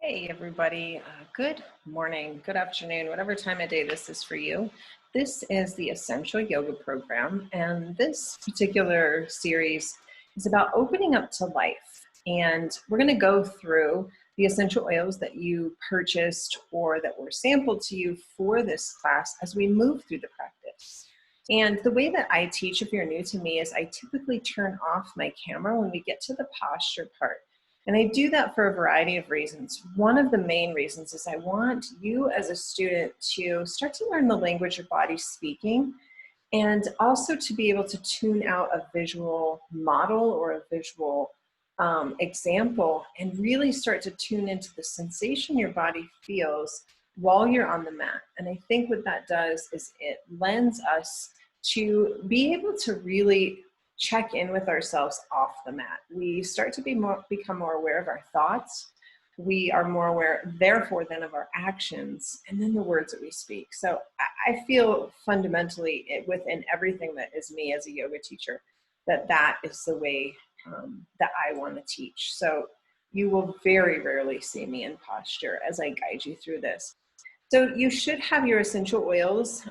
Hey everybody, good morning, good afternoon, whatever time of day this is for you. This is the Essential Yoga Program, and this particular series is about opening up to life. And we're going to go through the essential oils that you purchased or that were sampled to you for this class as we move through the practice. And the way that I teach, if you're new to me, is I typically turn off my camera when we get to the posture part. And I do that for a variety of reasons. One of the main reasons is I want you as a student to start to learn the language your body's speaking, and also to be able to tune out a visual model or a visual example and really start to tune into the sensation your body feels while you're on the mat. And I think what that does is it lends us to be able to really check in with ourselves off the mat. We start to become more aware of our thoughts. We are more aware, therefore, then of our actions and then the words that we speak. So I feel fundamentally within everything that is me as a yoga teacher, that is the way that I want to teach. So you will very rarely see me in posture as I guide you through this. So you should have your essential oils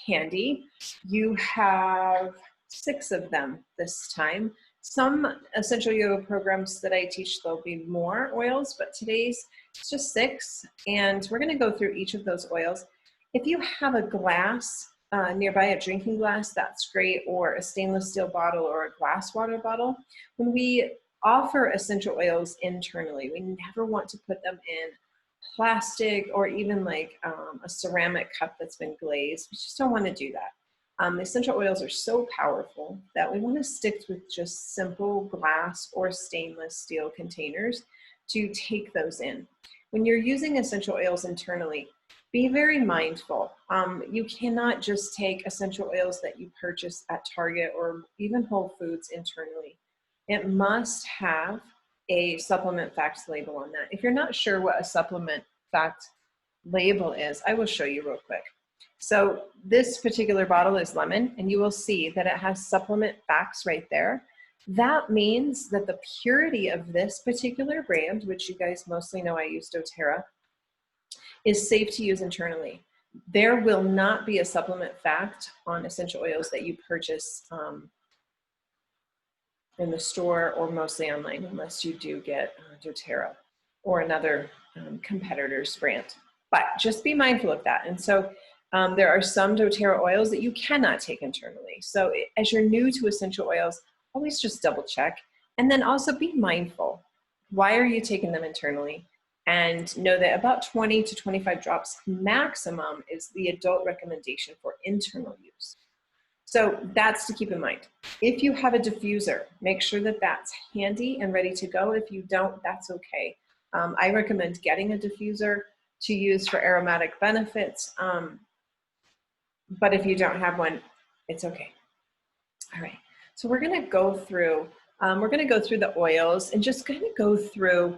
handy. You have 6 of them this time. Some essential yoga programs that I teach, there'll be more oils, but today's it's just 6, and we're going to go through each of those oils. If you have a glass nearby, a drinking glass, that's great, or a stainless steel bottle or a glass water bottle. When we offer essential oils internally, we never want to put them in plastic or even like a ceramic cup that's been glazed. We just don't want to do that. The essential oils are so powerful that we want to stick with just simple glass or stainless steel containers to take those in. When you're using essential oils internally, be very mindful. You cannot just take essential oils that you purchase at Target or even Whole Foods internally. It must have a supplement facts label on that. If you're not sure what a supplement fact label is, I will show you real quick. So this particular bottle is lemon, and you will see that it has supplement facts right there. That means that the purity of this particular brand, which you guys mostly know I use doTERRA, is safe to use internally. There will not be a supplement fact on essential oils that you purchase in the store or mostly online, unless you do get doTERRA or another competitor's brand. But just be mindful of that. And so there are some doTERRA oils that you cannot take internally. So as you're new to essential oils, always just double check. And then also be mindful. Why are you taking them internally? And know that about 20 to 25 drops maximum is the adult recommendation for internal use. So that's to keep in mind. If you have a diffuser, make sure that that's handy and ready to go. If you don't, that's okay. I recommend getting a diffuser to use for aromatic benefits. But if you don't have one, it's okay. All right, so we're gonna go through the oils and just kind of go through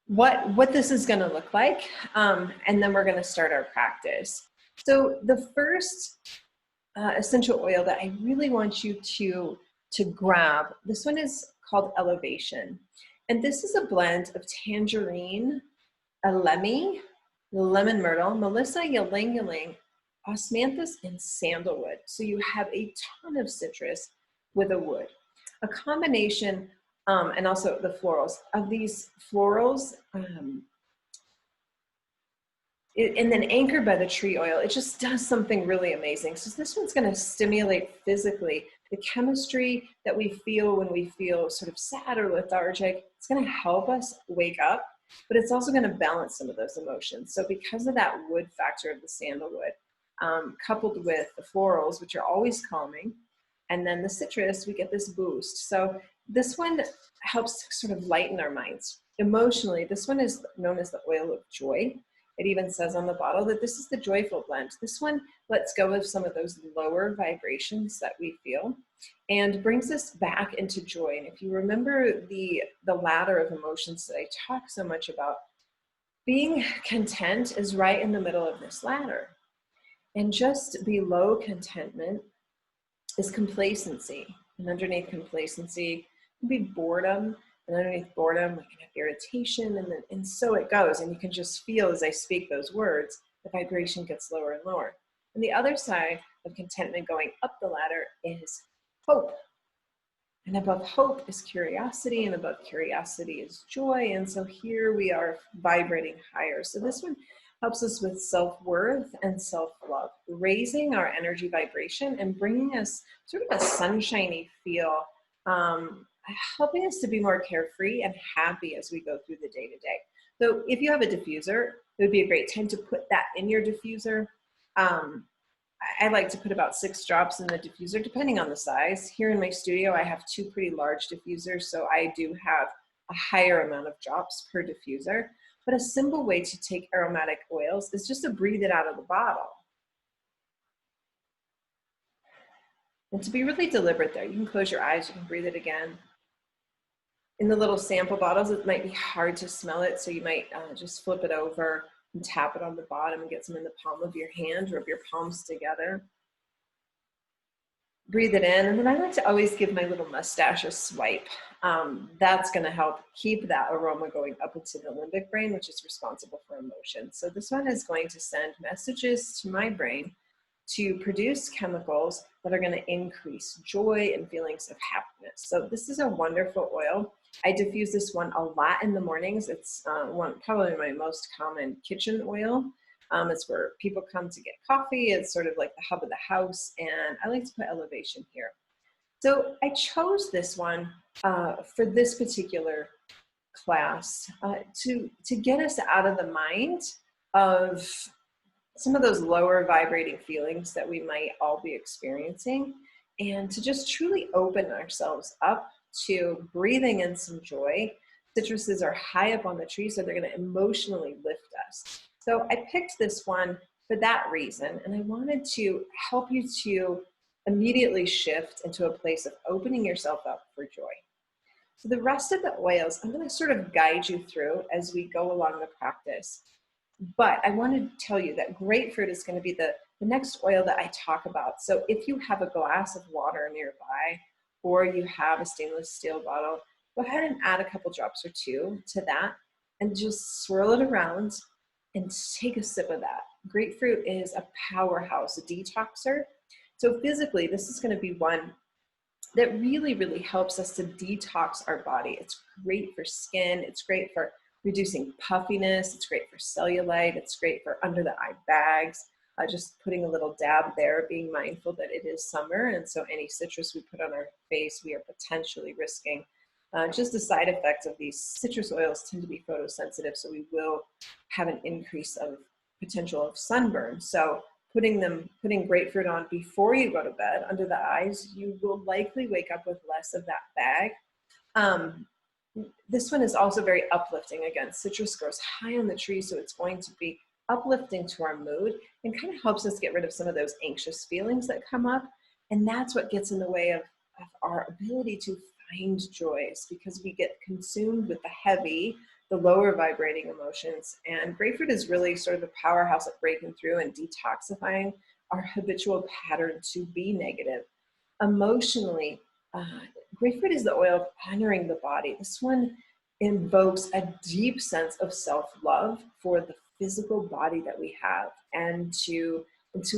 what this is gonna look like, and then we're gonna start our practice. So the first essential oil that I really want you to grab, this one is called Elevation. And this is a blend of tangerine, alemi, lemon myrtle, melissa, ylang ylang, osmanthus, and sandalwood. So you have a ton of citrus with a wood. A combination, and also the florals, of these florals, and then anchored by the tree oil, it just does something really amazing. So this one's gonna stimulate physically the chemistry that we feel when we feel sort of sad or lethargic. It's gonna help us wake up, but it's also gonna balance some of those emotions. So because of that wood factor of the sandalwood, coupled with the florals, which are always calming, and then the citrus, we get this boost. So this one helps sort of lighten our minds. Emotionally, this one is known as the oil of joy. It even says on the bottle that this is the joyful blend. This one lets go of some of those lower vibrations that we feel and brings us back into joy. And if you remember the ladder of emotions that I talk so much about, being content is right in the middle of this ladder. And just below contentment is complacency. And underneath complacency can be boredom, and underneath boredom, we can have irritation, and so it goes. And you can just feel as I speak those words, the vibration gets lower and lower. And the other side of contentment going up the ladder is hope. And above hope is curiosity, and above curiosity is joy. And so here we are vibrating higher. So this one helps us with self-worth and self-love, raising our energy vibration and bringing us sort of a sunshiny feel, helping us to be more carefree and happy as we go through the day-to-day. So if you have a diffuser, it would be a great time to put that in your diffuser. I like to put about 6 drops in the diffuser, depending on the size. Here in my studio, I have 2 pretty large diffusers, so I do have a higher amount of drops per diffuser. But a simple way to take aromatic oils is just to breathe it out of the bottle. And to be really deliberate there, you can close your eyes, you can breathe it again. In the little sample bottles, it might be hard to smell it, so you might just flip it over and tap it on the bottom and get some in the palm of your hand, rub your palms together. Breathe it in, and then I like to always give my little mustache a swipe. That's gonna help keep that aroma going up into the limbic brain, which is responsible for emotion. So this one is going to send messages to my brain to produce chemicals that are gonna increase joy and feelings of happiness. So this is a wonderful oil. I diffuse this one a lot in the mornings. It's probably my most common kitchen oil. It's where people come to get coffee. It's sort of like the hub of the house, and I like to put elevation here. So I chose this one for this particular class to get us out of the mind of some of those lower vibrating feelings that we might all be experiencing, and to just truly open ourselves up to breathing in some joy. Citruses are high up on the tree, so they're going to emotionally lift us. So I picked this one for that reason, and I wanted to help you to immediately shift into a place of opening yourself up for joy. So the rest of the oils, I'm going to sort of guide you through as we go along the practice. But I want to tell you that grapefruit is going to be the next oil that I talk about. So if you have a glass of water nearby, or you have a stainless steel bottle, go ahead and add a couple drops or 2 to that, and just swirl it around and take a sip of that. Grapefruit is a powerhouse, a detoxer. So physically, this is going to be one that really, really helps us to detox our body. It's great for skin. It's great for reducing puffiness. It's great for cellulite. It's great for under the eye bags. Just putting a little dab there, being mindful that it is summer, and so any citrus we put on our face, we are potentially risking. Just a side effect of these citrus oils tend to be photosensitive, so we will have an increase of potential of sunburn. So putting grapefruit on before you go to bed under the eyes, you will likely wake up with less of that bag. This one is also very uplifting. Again, citrus grows high on the tree, so it's going to be uplifting to our mood and kind of helps us get rid of some of those anxious feelings that come up. And that's what gets in the way of our ability to find joys, because we get consumed with the heavy, the lower vibrating emotions. And grapefruit is really sort of the powerhouse at breaking through and detoxifying our habitual pattern to be negative. Emotionally, grapefruit is the oil of honoring the body. This one invokes a deep sense of self-love for the physical body that we have, and to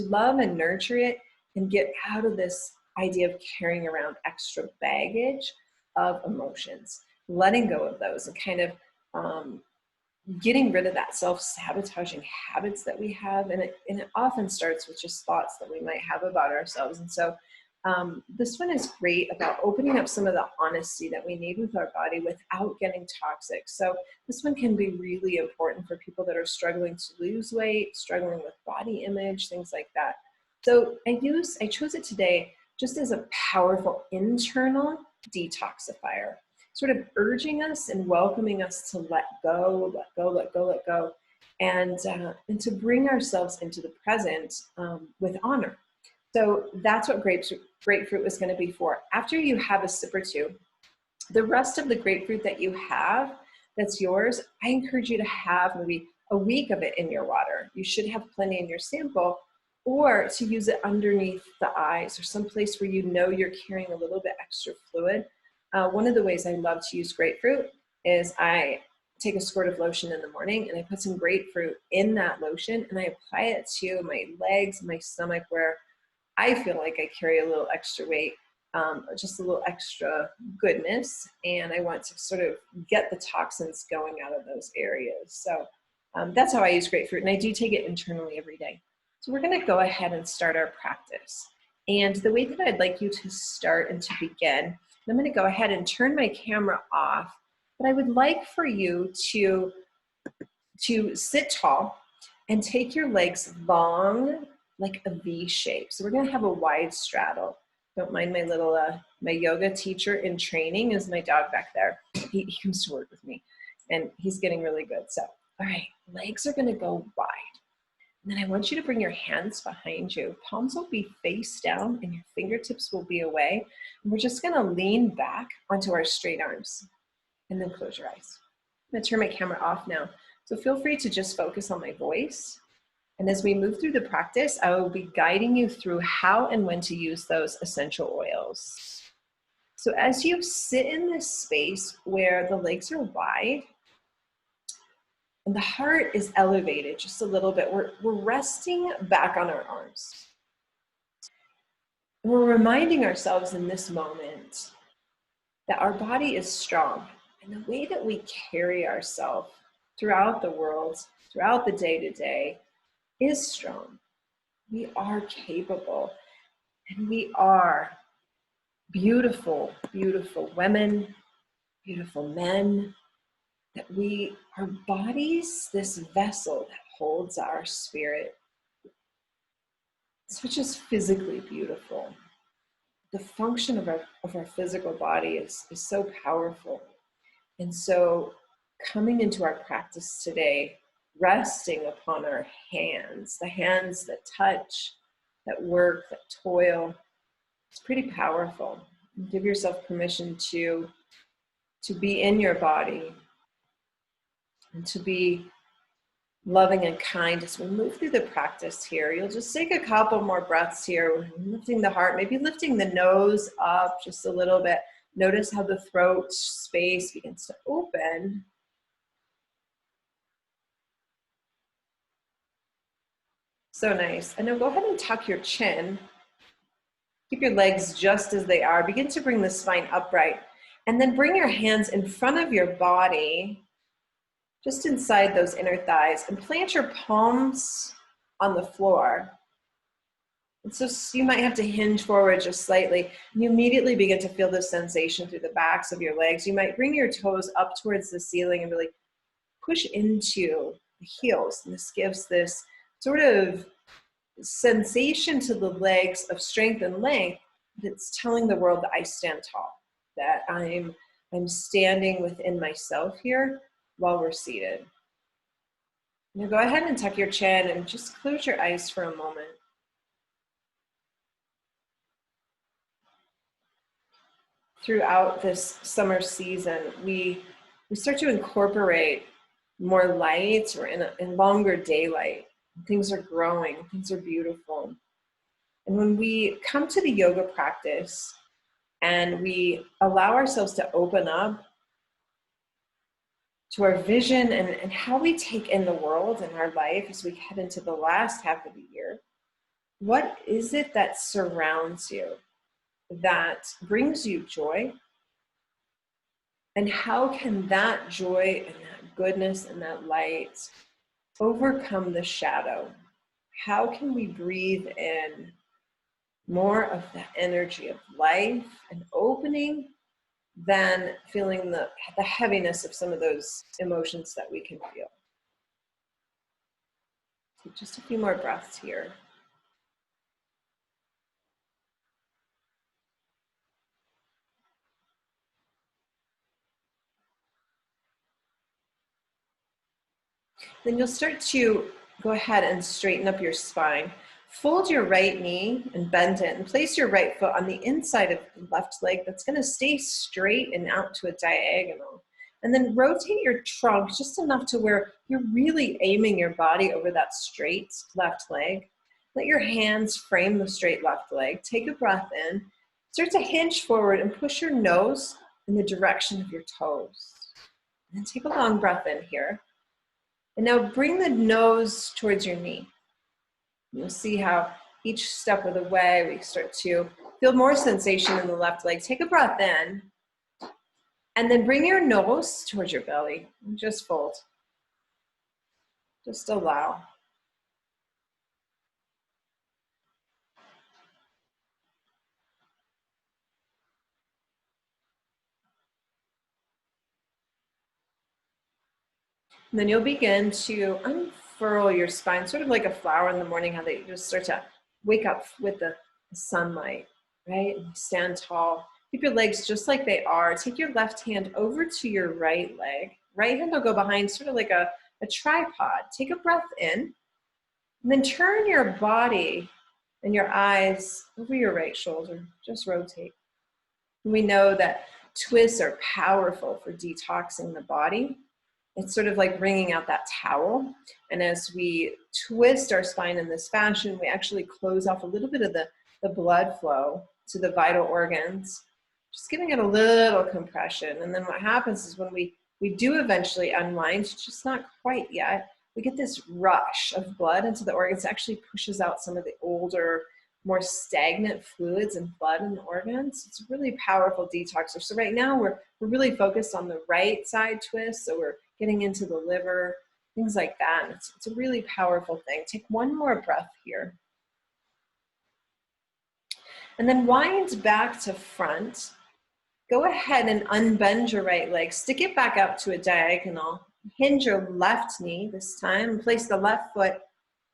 love and nurture it and get out of this idea of carrying around extra baggage of emotions, letting go of those and kind of getting rid of that self-sabotaging habits that we have. And it often starts with just thoughts that we might have about ourselves. And so this one is great about opening up some of the honesty that we need with our body without getting toxic. So this one can be really important for people that are struggling to lose weight, struggling with body image, things like that. So I chose it today just as a powerful internal detoxifier, sort of urging us and welcoming us to let go, let go, let go, let go, and to bring ourselves into the present with honor. So that's what grapefruit was going to be for. After you have a sip or 2, the rest of the grapefruit that you have that's yours, I encourage you to have maybe a week of it in your water. You should have plenty in your sample, or to use it underneath the eyes or someplace where you know you're carrying a little bit extra fluid. One of the ways I love to use grapefruit is I take a squirt of lotion in the morning and I put some grapefruit in that lotion and I apply it to my legs, my stomach, where I feel like I carry a little extra weight, just a little extra goodness, and I want to sort of get the toxins going out of those areas. So that's how I use grapefruit, and I do take it internally every day. So we're going to go ahead and start our practice. And the way that I'd like you to start and to begin, I'm going to go ahead and turn my camera off, but I would like for you to sit tall and take your legs long, like a V shape. So we're going to have a wide straddle. Don't mind my little, my yoga teacher in training is my dog back there. He comes to work with me and he's getting really good. So, all right, legs are going to go wide. And then I want you to bring your hands behind you. Palms will be face down and your fingertips will be away. And we're just going to lean back onto our straight arms and then close your eyes. I'm going to turn my camera off now. So feel free to just focus on my voice. And as we move through the practice, I will be guiding you through how and when to use those essential oils. So as you sit in this space where the legs are wide and the heart is elevated just a little bit, we're resting back on our arms. And we're reminding ourselves in this moment that our body is strong, and the way that we carry ourselves throughout the world, throughout the day-to-day, is strong. We are capable, and we are beautiful, beautiful women, beautiful men, that our bodies, this vessel that holds our spirit, it's just physically beautiful. The function of our physical body is so powerful. And so coming into our practice today, resting upon our hands, the hands that touch, that work, that toil, it's pretty powerful. Give yourself permission to be in your body and to be loving and kind as we move through the practice here. You'll just take a couple more breaths here, lifting the heart, maybe lifting the nose up just a little bit. Notice how the throat space begins to open. So nice. And now go ahead and tuck your chin. Keep your legs just as they are. Begin to bring the spine upright. And then bring your hands in front of your body, just inside those inner thighs, and plant your palms on the floor. And so you might have to hinge forward just slightly. And you immediately begin to feel this sensation through the backs of your legs. You might bring your toes up towards the ceiling and really push into the heels. And this gives this sort of sensation to the legs of strength and length that's telling the world that I stand tall, that I'm standing within myself here while we're seated. Now go ahead and tuck your chin and just close your eyes for a moment. Throughout this summer season, we start to incorporate more light or in longer daylight. Things are growing, things are beautiful. And when we come to the yoga practice and we allow ourselves to open up to our vision and how we take in the world and our life as we head into the last half of the year, what is it that surrounds you, that brings you joy? And how can that joy and that goodness and that light overcome the shadow? How can we breathe in more of the energy of life and opening than feeling the heaviness of some of those emotions that we can feel? So just a few more breaths here. Then you'll start to go ahead and straighten up your spine. Fold your right knee and bend it and place your right foot on the inside of the left leg. That's going to stay straight and out to a diagonal. And then rotate your trunk just enough to where you're really aiming your body over that straight left leg. Let your hands frame the straight left leg. Take a breath in. Start to hinge forward and push your nose in the direction of your toes. And then take a long breath in here. And now bring the nose towards your knee. You'll see how each step of the way we start to feel more sensation in the left leg. Take a breath in. And then bring your nose towards your belly. And just fold. Just allow. And then you'll begin to unfurl your spine, sort of like a flower in the morning, how they just start to wake up with the sunlight, right? And stand tall. Keep your legs just like they are. Take your left hand over to your right leg. Right hand will go behind, sort of like a tripod. Take a breath in, and then turn your body and your eyes over your right shoulder. Just rotate. And we know that twists are powerful for detoxing the body. It's sort of like wringing out that towel. And as we twist our spine in this fashion, we actually close off a little bit of the blood flow to the vital organs, just giving it a little compression. And then what happens is when we do eventually unwind, just not quite yet, we get this rush of blood into the organs. It actually pushes out some of the older, more stagnant fluids and blood in the organs. It's a really powerful detoxer. So right now we're really focused on the right side twist. So we're getting into the liver, things like that. And it's a really powerful thing. Take one more breath here. And then wind back to front. Go ahead and unbend your right leg. Stick it back up to a diagonal. Hinge your left knee this time. Place the left foot on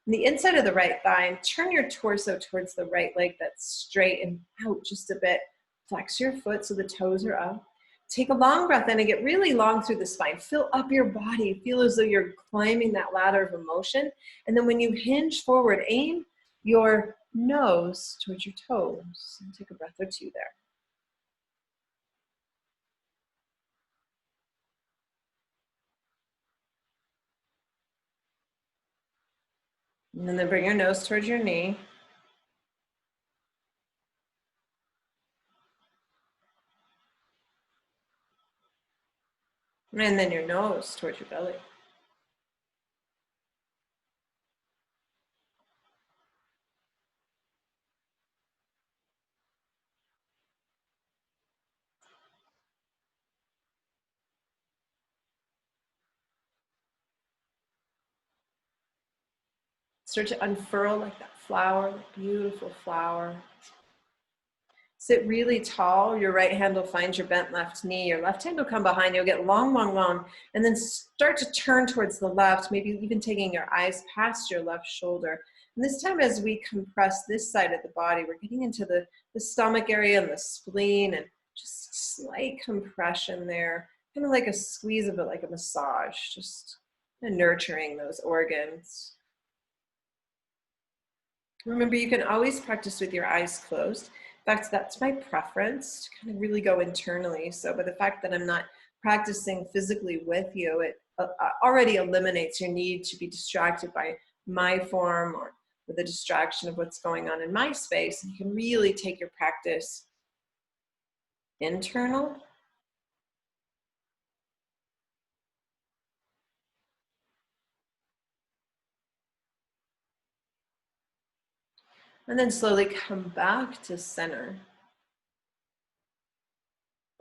the inside of the right thigh. And turn your torso towards the right leg that's straight and out just a bit. Flex your foot so the toes are up. Take a long breath in and get really long through the spine. Fill up your body. Feel as though you're climbing that ladder of emotion. And then when you hinge forward, aim your nose towards your toes. And take a breath or two there. And then bring your nose towards your knee. And then your nose towards your belly. Start to unfurl like that flower, that beautiful flower. Sit really tall. Your right hand will find your bent left knee. Your left hand will come behind. You'll get long, long, long. And then start to turn towards the left, maybe even taking your eyes past your left shoulder. And this time as we compress this side of the body, we're getting into the stomach area and the spleen, and just slight compression there. Kind of like a squeeze of it, like a massage, just nurturing those organs. Remember, you can always practice with your eyes closed. In fact, that's my preference, to kind of really go internally. So by the fact that I'm not practicing physically with you, it already eliminates your need to be distracted by my form or the distraction of what's going on in my space. And you can really take your practice internal. And then slowly come back to center.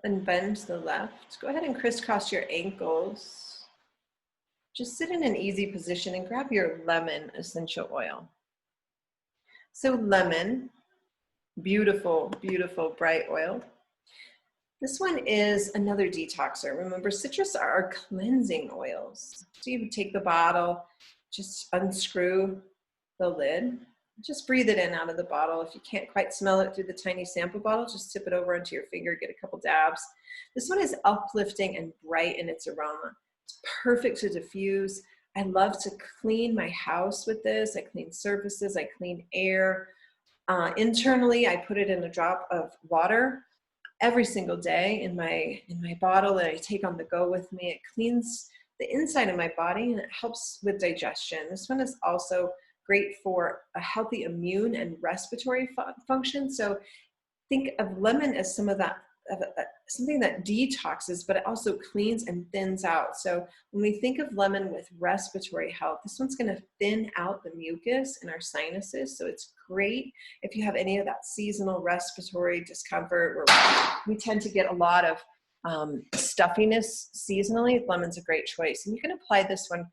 And bend to the left. Go ahead and crisscross your ankles. Just sit in an easy position and grab your lemon essential oil. So lemon, beautiful, beautiful bright oil. This one is another detoxer. Remember, citrus are cleansing oils. So you take the bottle, just unscrew the lid. Just breathe it in out of the bottle. If you can't quite smell it through the tiny sample bottle, just tip it over onto your finger, get a couple dabs. This one is uplifting and bright in its aroma. It's perfect to diffuse. I love to clean my house with this. I clean surfaces, I clean air. Internally, I put it in a drop of water every single day in my bottle that I take on the go with me. It cleans the inside of my body and it helps with digestion. This one is also great for a healthy immune and respiratory function. So think of lemon as some of that something that detoxes, but it also cleans and thins out. So when we think of lemon with respiratory health, this one's going to thin out the mucus in our sinuses. So it's great if you have any of that seasonal respiratory discomfort where we tend to get a lot of stuffiness seasonally. Lemon's a great choice. And you can apply this one,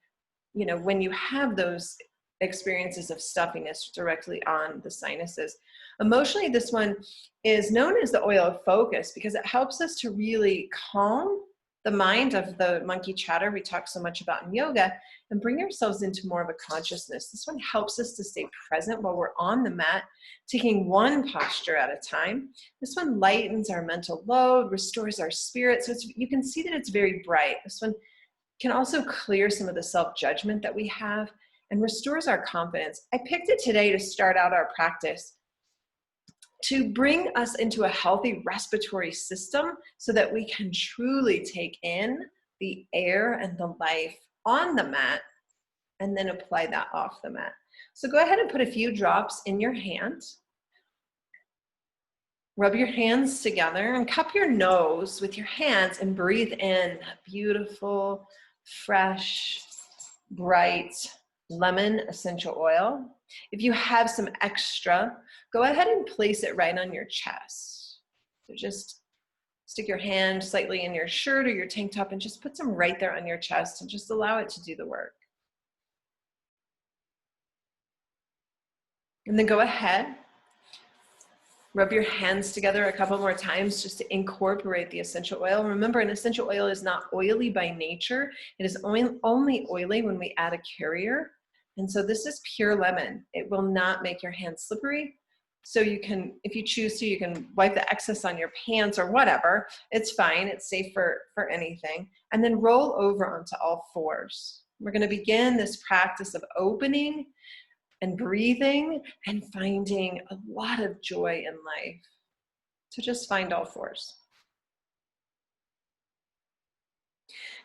you know, when you have those experiences of stuffiness directly on the sinuses. Emotionally, this one is known as the oil of focus because it helps us to really calm the mind of the monkey chatter we talk so much about in yoga and bring ourselves into more of a consciousness. This one helps us to stay present while we're on the mat, taking one posture at a time. This one lightens our mental load, restores our spirit. So you can see that it's very bright. This one can also clear some of the self-judgment that we have and restores our confidence. I picked it today to start out our practice to bring us into a healthy respiratory system so that we can truly take in the air and the life on the mat and then apply that off the mat. So go ahead and put a few drops in your hand. Rub your hands together and cup your nose with your hands and breathe in that beautiful, fresh, bright lemon essential oil. If you have some extra, go ahead and place it right on your chest. So just stick your hand slightly in your shirt or your tank top and just put some right there on your chest and just allow it to do the work. And then go ahead, rub your hands together a couple more times just to incorporate the essential oil. Remember, an essential oil is not oily by nature. It is only oily when we add a carrier. And so this is pure lemon. It will not make your hands slippery. So you can, if you choose to, you can wipe the excess on your pants or whatever. It's fine. It's safe for anything. And then roll over onto all fours. We're going to begin this practice of opening and breathing and finding a lot of joy in life. So just find all fours.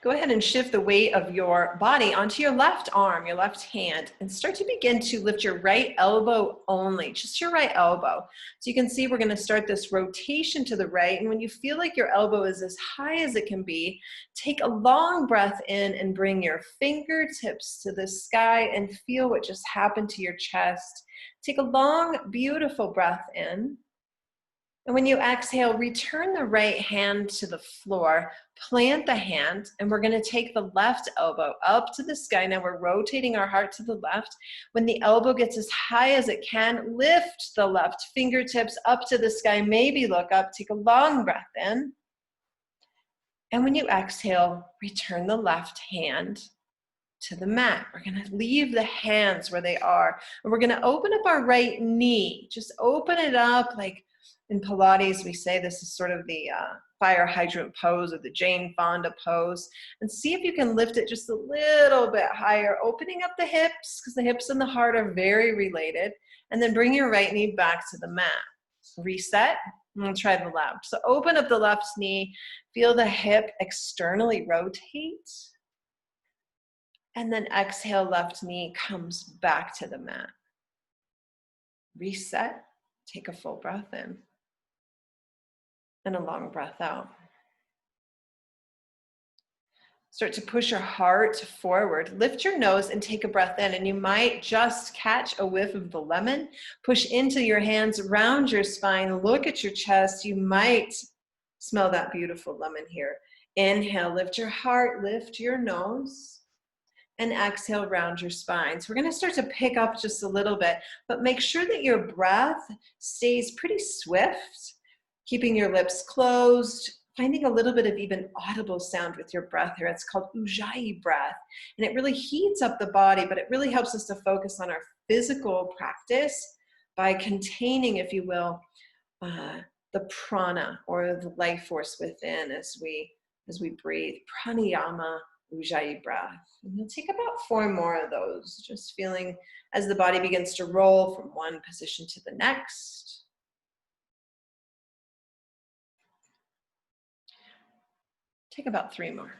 Go ahead and shift the weight of your body onto your left arm, your left hand, and start to begin to lift your right elbow only, just your right elbow. So you can see we're going to start this rotation to the right, and when you feel like your elbow is as high as it can be, take a long breath in and bring your fingertips to the sky and feel what just happened to your chest. Take a long, beautiful breath in. And when you exhale, return the right hand to the floor, plant the hand, and we're going to take the left elbow up to the sky. Now we're rotating our heart to the left. When the elbow gets as high as it can, lift the left fingertips up to the sky. Maybe look up, take a long breath in. And when you exhale, return the left hand to the mat. We're going to leave the hands where they are. And we're going to open up our right knee. Just open it up like in Pilates, we say this is sort of the fire hydrant pose or the Jane Fonda pose. And see if you can lift it just a little bit higher, opening up the hips because the hips and the heart are very related. And then bring your right knee back to the mat. Reset. I'm going to try the left. So open up the left knee. Feel the hip externally rotate. And then exhale, left knee comes back to the mat. Reset. Take a full breath in. And a long breath out. Start to push your heart forward. Lift your nose and take a breath in. And you might just catch a whiff of the lemon. Push into your hands, round your spine, look at your chest. You might smell that beautiful lemon here. Inhale, lift your heart, lift your nose. And exhale, round your spine. So we're going to start to pick up just a little bit, but make sure that your breath stays pretty swift. Keeping your lips closed, finding a little bit of even audible sound with your breath here. It's called Ujjayi breath. And it really heats up the body, but it really helps us to focus on our physical practice by containing, if you will, the prana or the life force within as we breathe. Pranayama, Ujjayi breath. And you'll take about 4 more of those, just feeling as the body begins to roll from one position to the next. Take about 3 more.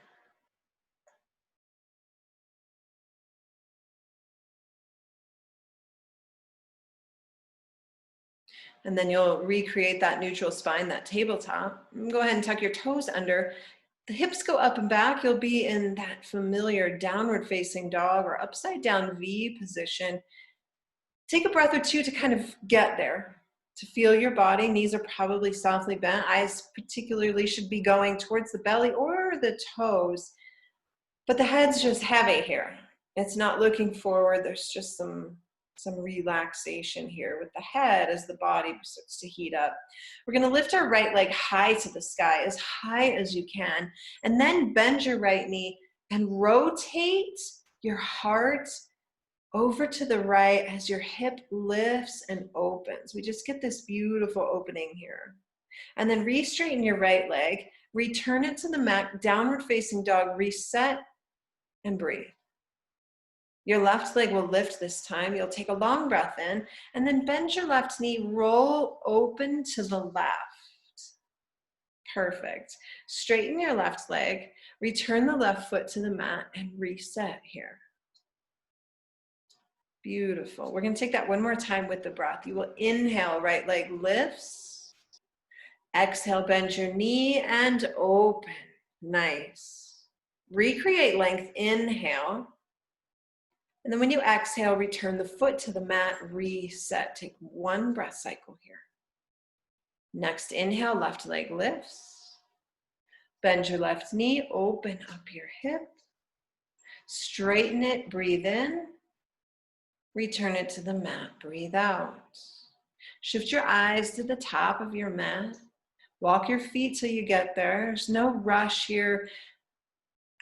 And then you'll recreate that neutral spine, that tabletop. Go ahead and tuck your toes under. The hips go up and back. You'll be in that familiar downward facing dog or upside down V position. Take a breath or two to kind of get there, to feel your body. Knees are probably softly bent. Eyes particularly should be going towards the belly or the toes. But the head's just heavy here. It's not looking forward. There's just some relaxation here with the head as the body starts to heat up. We're going to lift our right leg high to the sky, as high as you can, and then bend your right knee and rotate your heart over to the right as your hip lifts and opens. We just get this beautiful opening here. And then re-straighten your right leg, return it to the mat, downward facing dog, reset and breathe. Your left leg will lift this time. You'll take a long breath in and then bend your left knee, roll open to the left. Perfect. Straighten your left leg, return the left foot to the mat and reset here. Beautiful. We're going to take that one more time with the breath. You will inhale, right leg lifts. Exhale, bend your knee and open. Nice. Recreate length, inhale. And then when you exhale, return the foot to the mat, reset. Take one breath cycle here. Next inhale, left leg lifts. Bend your left knee, open up your hip. Straighten it, breathe in. Return it to the mat, breathe out. Shift your eyes to the top of your mat. Walk your feet till you get there. There's no rush here.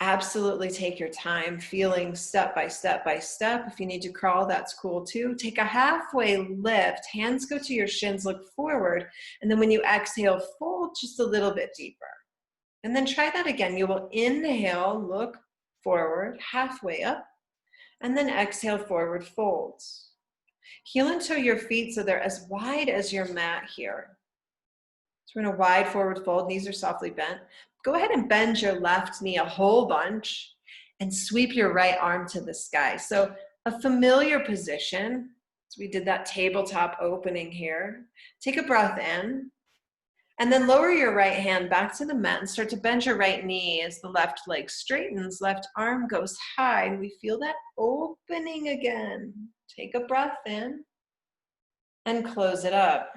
Absolutely take your time, feeling step by step by step. If you need to crawl, that's cool too. Take a halfway lift, hands go to your shins, look forward, and then when you exhale, fold just a little bit deeper. And then try that again. You will inhale, look forward, halfway up, and then exhale, forward, fold. Heel and toe your feet so they're as wide as your mat here. So we're in a wide forward fold, knees are softly bent. Go ahead and bend your left knee a whole bunch and sweep your right arm to the sky. So a familiar position. So we did that tabletop opening here. Take a breath in and then lower your right hand back to the mat and start to bend your right knee as the left leg straightens, left arm goes high, and we feel that opening again. Take a breath in and close it up.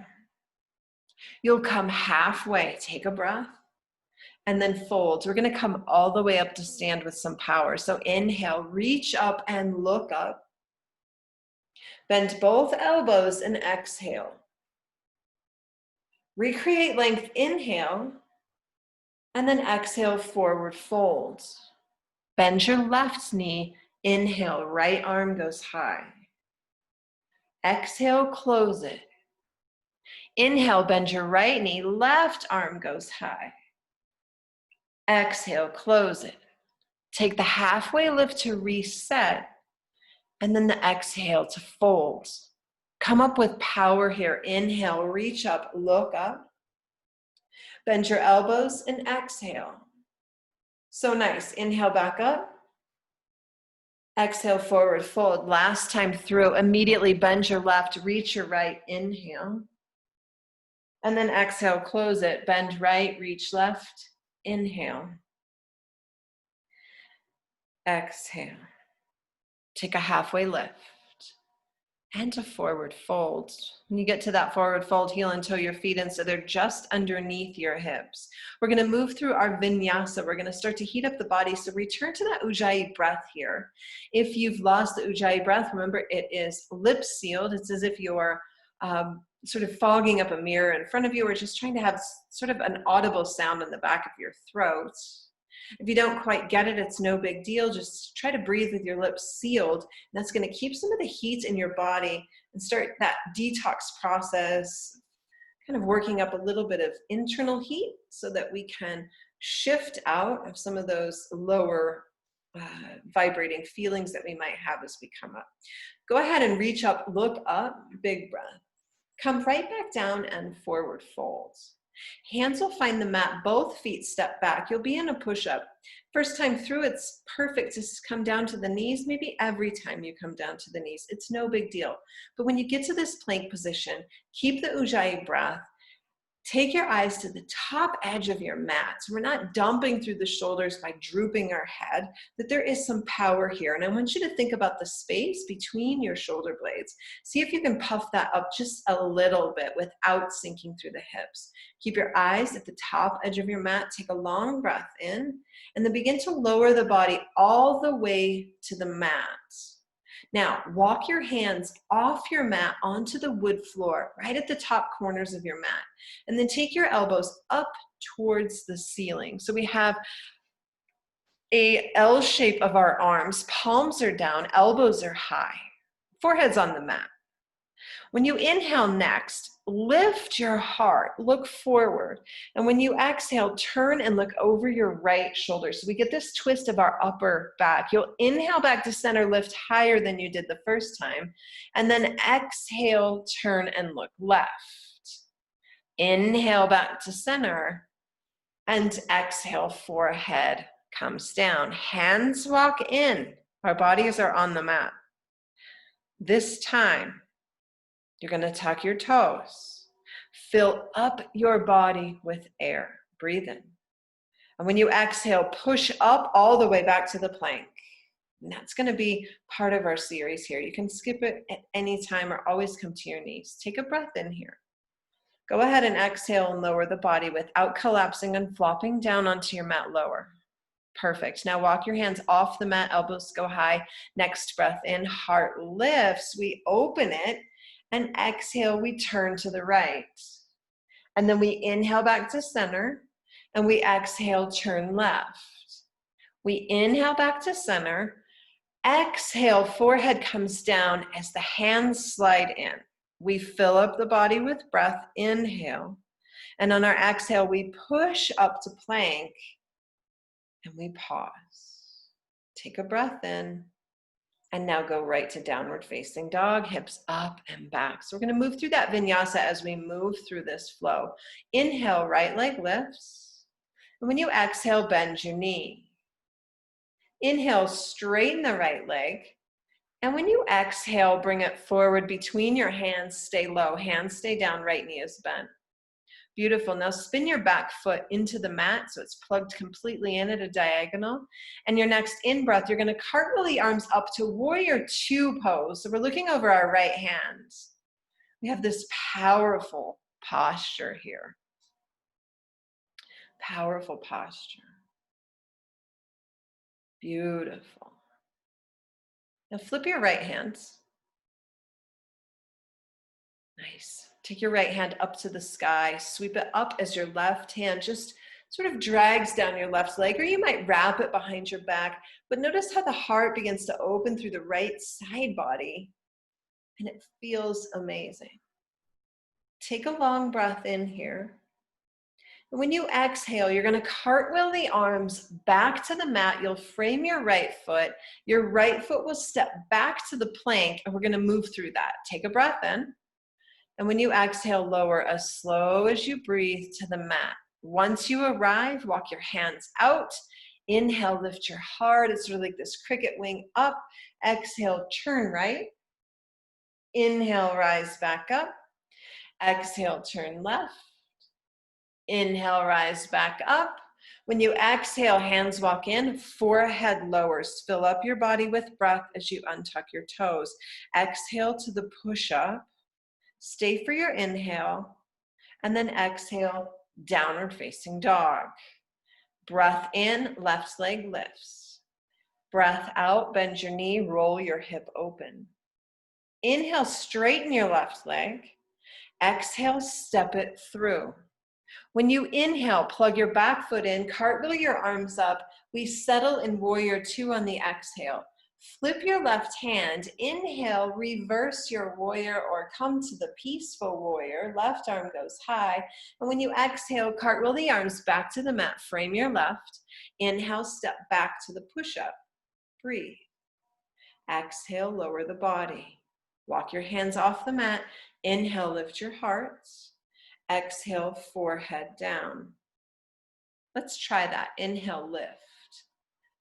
You'll come halfway, take a breath. And then fold. We're going to come all the way up to stand with some power. So inhale, reach up and look up. Bend both elbows and exhale. Recreate length, inhale. And then exhale, forward fold. Bend your left knee, inhale, right arm goes high. Exhale, close it. Inhale, bend your right knee, left arm goes high. Exhale, close it. Take the halfway lift to reset, and then the exhale to fold. Come up with power here. Inhale, reach up, look up. Bend your elbows and exhale. So nice. Inhale, back up. Exhale, forward fold. Last time through, immediately bend your left, reach your right, inhale. And then exhale, close it. Bend right, reach left. Inhale, exhale, take a halfway lift, and a forward fold. When you get to that forward fold, heel and toe your feet in so they're just underneath your hips. We're going to move through our vinyasa. We're going to start to heat up the body, so return to that Ujjayi breath here. If you've lost the Ujjayi breath, remember it is lip sealed. It's as if you're sort of fogging up a mirror in front of you, or just trying to have sort of an audible sound in the back of your throat. If you don't quite get it, it's no big deal. Just try to breathe with your lips sealed. And that's going to keep some of the heat in your body and start that detox process, kind of working up a little bit of internal heat so that we can shift out of some of those lower vibrating feelings that we might have as we come up. Go ahead and reach up, look up, big breath. Come right back down and forward fold. Hands will find the mat, both feet step back. You'll be in a push-up. First time through, it's perfect to come down to the knees. Maybe every time you come down to the knees, it's no big deal. But when you get to this plank position, keep the Ujjayi breath. Take your eyes to the top edge of your mat. So we're not dumping through the shoulders by drooping our head, that there is some power here. And I want you to think about the space between your shoulder blades. See if you can puff that up just a little bit without sinking through the hips. Keep your eyes at the top edge of your mat. Take a long breath in, and then begin to lower the body all the way to the mat. Now, walk your hands off your mat onto the wood floor, right at the top corners of your mat. And then take your elbows up towards the ceiling. So we have a L shape of our arms. Palms are down, elbows are high. Forehead's on the mat. When you inhale next, lift your heart, look forward. And when you exhale, turn and look over your right shoulder. So we get this twist of our upper back. You'll inhale back to center, lift higher than you did the first time. And then exhale, turn and look left. Inhale back to center. And exhale, forehead comes down. Hands walk in. Our bodies are on the mat. This time, you're going to tuck your toes. Fill up your body with air. Breathe in. And when you exhale, push up all the way back to the plank. And that's going to be part of our series here. You can skip it at any time or always come to your knees. Take a breath in here. Go ahead and exhale and lower the body without collapsing and flopping down onto your mat lower. Perfect. Now walk your hands off the mat, elbows go high. Next breath in, heart lifts. We open it. And exhale, we turn to the right. And then we inhale back to center. And we exhale, turn left. We inhale back to center. Exhale, forehead comes down as the hands slide in. We fill up the body with breath. Inhale. And on our exhale, we push up to plank. And we pause. Take a breath in. And now go right to downward facing dog, hips up and back. So we're going to move through that vinyasa as we move through this flow. Inhale, right leg lifts. And when you exhale, bend your knee. Inhale, straighten the right leg. And when you exhale, bring it forward between your hands, stay low. Hands stay down, right knee is bent. Beautiful. Now spin your back foot into the mat so it's plugged completely in at a diagonal. And your next in-breath, you're going to cartwheel the arms up to warrior two pose. So we're looking over our right hands. We have this powerful posture here. Powerful posture. Beautiful. Now flip your right hands. Nice. Take your right hand up to the sky. Sweep it up as your left hand just sort of drags down your left leg, or you might wrap it behind your back. But notice how the heart begins to open through the right side body, and it feels amazing. Take a long breath in here. And when you exhale, you're going to cartwheel the arms back to the mat. You'll frame your right foot. Your right foot will step back to the plank, and we're going to move through that. Take a breath in. And when you exhale, lower as slow as you breathe to the mat. Once you arrive, walk your hands out. Inhale, lift your heart. It's sort of like this cricket wing up. Exhale, turn right. Inhale, rise back up. Exhale, turn left. Inhale, rise back up. When you exhale, hands walk in, forehead lowers. Fill up your body with breath as you untuck your toes. Exhale to the push-up. Stay for your inhale, and then exhale, downward facing dog. Breath in, left leg lifts. Breath out, bend your knee, roll your hip open. Inhale, straighten your left leg. Exhale, step it through. When you inhale, plug your back foot in, cartwheel your arms up. We settle in warrior two on the exhale. Flip your left hand, inhale, reverse your warrior or come to the peaceful warrior. Left arm goes high. And when you exhale, cartwheel the arms back to the mat, frame your left. Inhale, step back to the push-up. Breathe. Exhale, lower the body. Walk your hands off the mat. Inhale, lift your heart. Exhale, forehead down. Let's try that. Inhale, lift.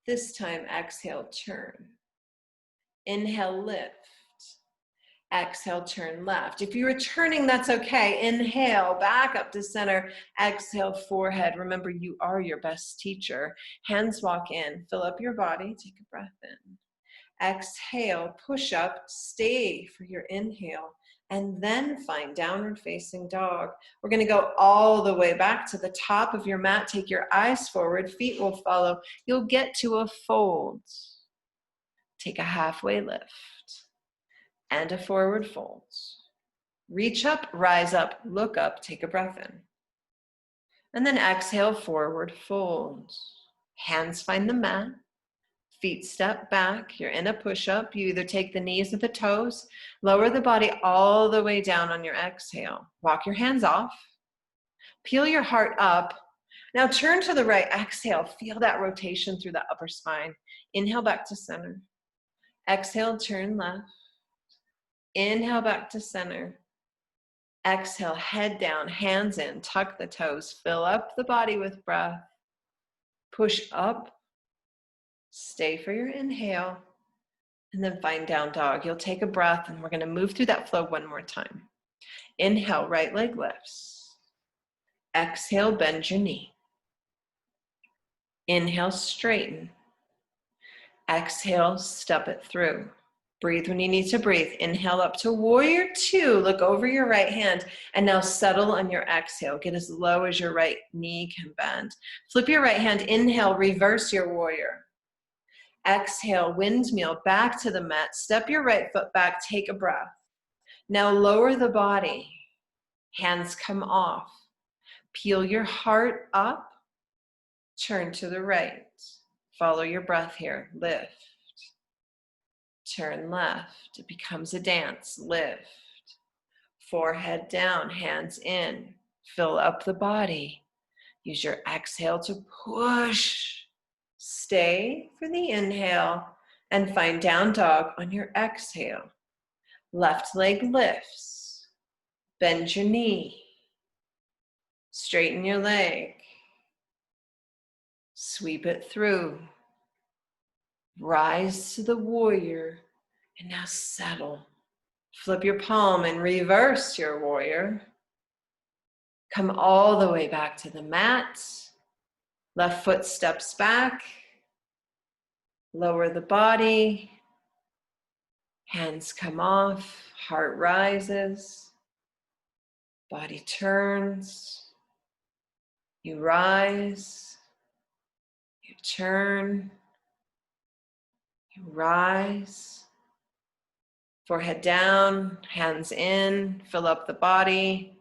This time, exhale, turn. Inhale, lift. Exhale, turn left. If you're turning, that's okay. Inhale, back up to center. Exhale, forehead. Remember, you are your best teacher. Hands walk in. Fill up your body. Take a breath in. Exhale, push up. Stay for your inhale. And then find downward facing dog. We're going to go all the way back to the top of your mat. Take your eyes forward. Feet will follow. You'll get to a fold. Take a halfway lift. And a forward fold. Reach up, rise up, look up, take a breath in. And then exhale, forward fold. Hands find the mat. Feet step back. You're in a push-up. You either take the knees or the toes. Lower the body all the way down on your exhale. Walk your hands off. Peel your heart up. Now turn to the right. Exhale. Feel that rotation through the upper spine. Inhale back to center. Exhale, turn left. Inhale back to center. Exhale, head down, hands in, tuck the toes, fill up the body with breath. Push up, stay for your inhale, and then find down dog. You'll take a breath, and we're going to move through that flow one more time. Inhale, right leg lifts. Exhale, bend your knee. Inhale, straighten. Exhale, step it through. Breathe when you need to breathe. Inhale up to warrior two. Look over your right hand and now settle on your exhale. Get as low as your right knee can bend. Flip your right hand. Inhale, reverse your warrior. Exhale, windmill back to the mat. Step your right foot back. Take a breath. Now lower the body. Hands come off. Peel your heart up. Turn to the right. Follow your breath here. Lift. Turn left. It becomes a dance. Lift. Forehead down, hands in. Fill up the body. Use your exhale to push. Stay for the inhale and find down dog on your exhale. Left leg lifts. Bend your knee. Straighten your leg. Sweep it through. Rise to the warrior, and now settle. Flip your palm and reverse your warrior. Come all the way back to the mat. Left foot steps back. Lower the body. Hands come off. Heart rises. Body turns. You rise. You turn. Rise, forehead down, hands in, fill up the body,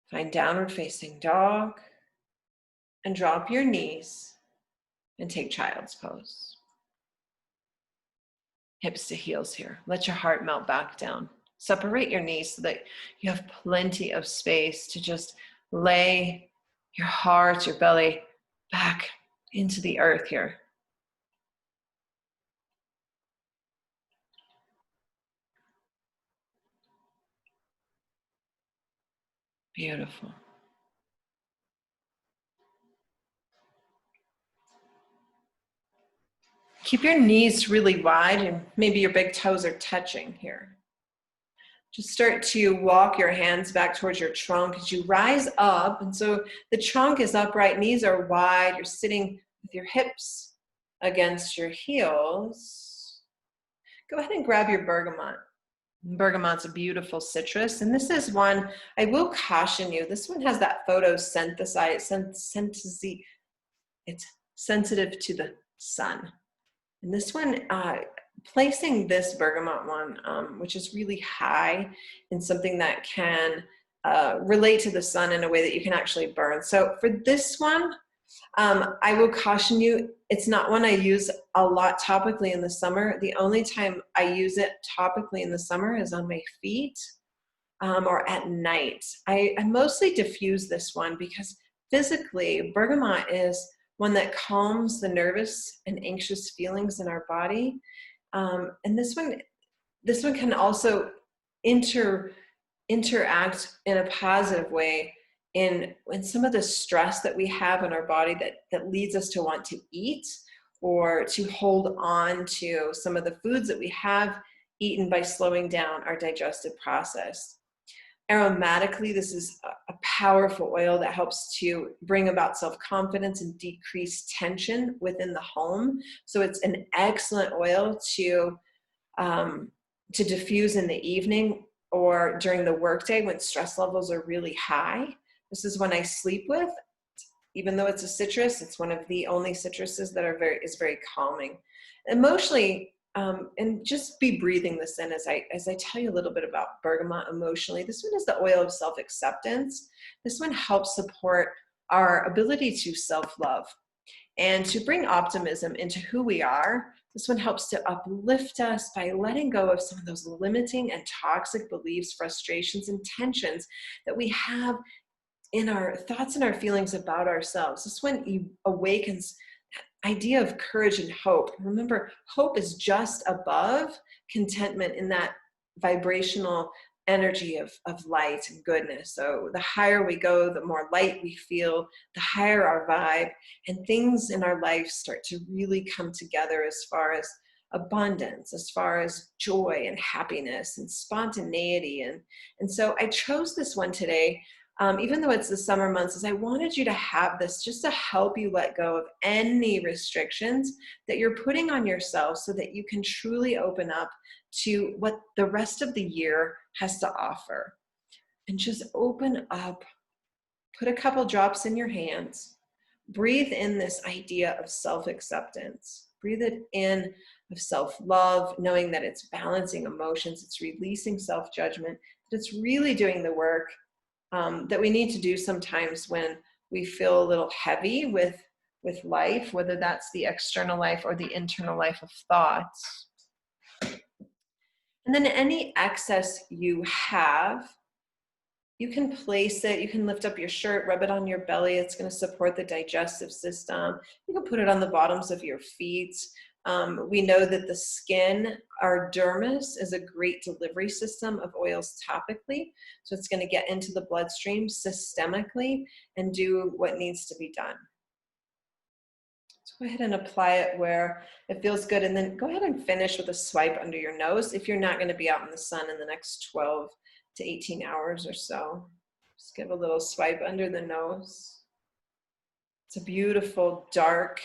find downward facing dog, and drop your knees and take child's pose. Hips to heels here. Let your heart melt back down. Separate your knees so that you have plenty of space to just lay your heart, your belly back into the earth here. Beautiful. Keep your knees really wide and maybe your big toes are touching here. Just start to walk your hands back towards your trunk as you rise up. And so the trunk is upright, knees are wide. You're sitting with your hips against your heels. Go ahead and grab your bergamot. Bergamot's a beautiful citrus, and this is one, I will caution you, this one has that photosynthesis, it's sensitive to the sun. And this one, placing this bergamot one, which is really high in something that can relate to the sun in a way that you can actually burn. So for this one, I will caution you, it's not one I use a lot topically in the summer. The only time I use it topically in the summer is on my feet or at night. I mostly diffuse this one because physically, bergamot is one that calms the nervous and anxious feelings in our body. And this one can also interact in a positive way in some of the stress that we have in our body that leads us to want to eat or to hold on to some of the foods that we have eaten by slowing down our digestive process. Aromatically, this is a powerful oil that helps to bring about self-confidence and decrease tension within the home. So it's an excellent oil to diffuse in the evening or during the workday when stress levels are really high. This is one I sleep with. Even though it's a citrus, it's one of the only citruses that is very calming. Emotionally, and just be breathing this in as I tell you a little bit about bergamot emotionally. This one is the oil of self-acceptance. This one helps support our ability to self-love and to bring optimism into who we are. This one helps to uplift us by letting go of some of those limiting and toxic beliefs, frustrations, and tensions that we have in our thoughts and our feelings about ourselves. This one awakens that idea of courage and hope. Remember, hope is just above contentment in that vibrational energy of light and goodness. So the higher we go, the more light we feel, the higher our vibe, and things in our life start to really come together as far as abundance, as far as joy and happiness and spontaneity. And so I chose this one today, even though it's the summer months, is I wanted you to have this just to help you let go of any restrictions that you're putting on yourself so that you can truly open up to what the rest of the year has to offer. And just open up, put a couple drops in your hands, breathe in this idea of self-acceptance, breathe it in of self-love, knowing that it's balancing emotions, it's releasing self-judgment, that it's really doing the work that we need to do sometimes when we feel a little heavy with life, whether that's the external life or the internal life of thoughts. And then any excess you have, you can place it, you can lift up your shirt, rub it on your belly. It's going to support the digestive system. You can put it on the bottoms of your feet. We know that the skin, our dermis, is a great delivery system of oils topically. So it's going to get into the bloodstream systemically and do what needs to be done. So go ahead and apply it where it feels good. And then go ahead and finish with a swipe under your nose if you're not going to be out in the sun in the next 12 to 18 hours or so. Just give a little swipe under the nose. It's a beautiful dark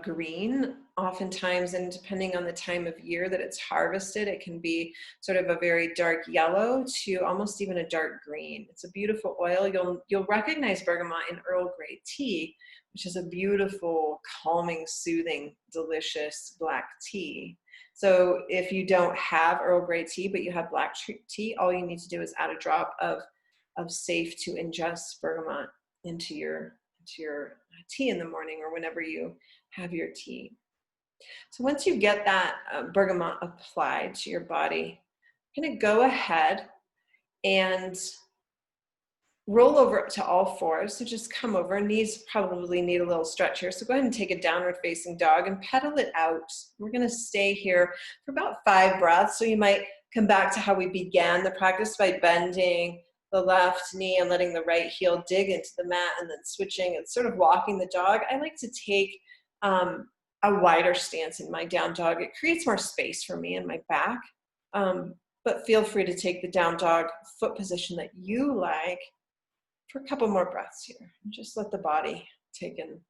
green, oftentimes, and depending on the time of year that it's harvested, it can be sort of a very dark yellow to almost even a dark green. It's a beautiful oil. You'll recognize bergamot in Earl Grey tea, which is a beautiful, calming, soothing, delicious black tea. So if you don't have Earl Grey tea, but you have black tea, all you need to do is add a drop of safe to ingest bergamot into your tea in the morning or whenever you have your tea. So once you get that bergamot applied to your body, you're going to go ahead and roll over to all fours. So just come over. Knees probably need a little stretch here. So go ahead and take a downward facing dog and pedal it out. We're going to stay here for about 5 breaths. So you might come back to how we began the practice by bending the left knee and letting the right heel dig into the mat and then switching and sort of walking the dog. I like to take a wider stance in my down dog. It creates more space for me in my back. But feel free to take the down dog foot position that you like for a couple more breaths here. Just let the body take in.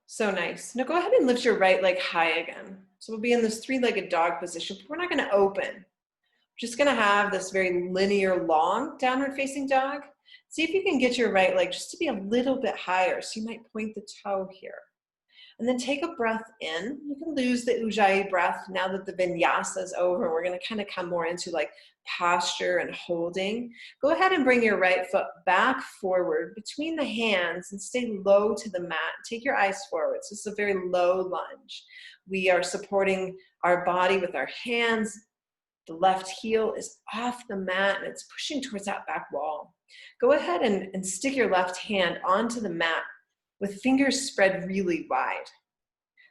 So nice. Now go ahead and lift your right leg high again. So we'll be in this 3-legged dog position, but we're not going to open. We're just going to have this very linear, long downward facing dog. See if you can get your right leg just to be a little bit higher. So you might point the toe here. And then take a breath in. You can lose the Ujjayi breath now that the vinyasa is over. We're going to kind of come more into like posture and holding. Go ahead and bring your right foot back forward between the hands and stay low to the mat. Take your eyes forward. So it's a very low lunge. We are supporting our body with our hands. The left heel is off the mat and it's pushing towards that back wall. Go ahead and stick your left hand onto the mat with fingers spread really wide.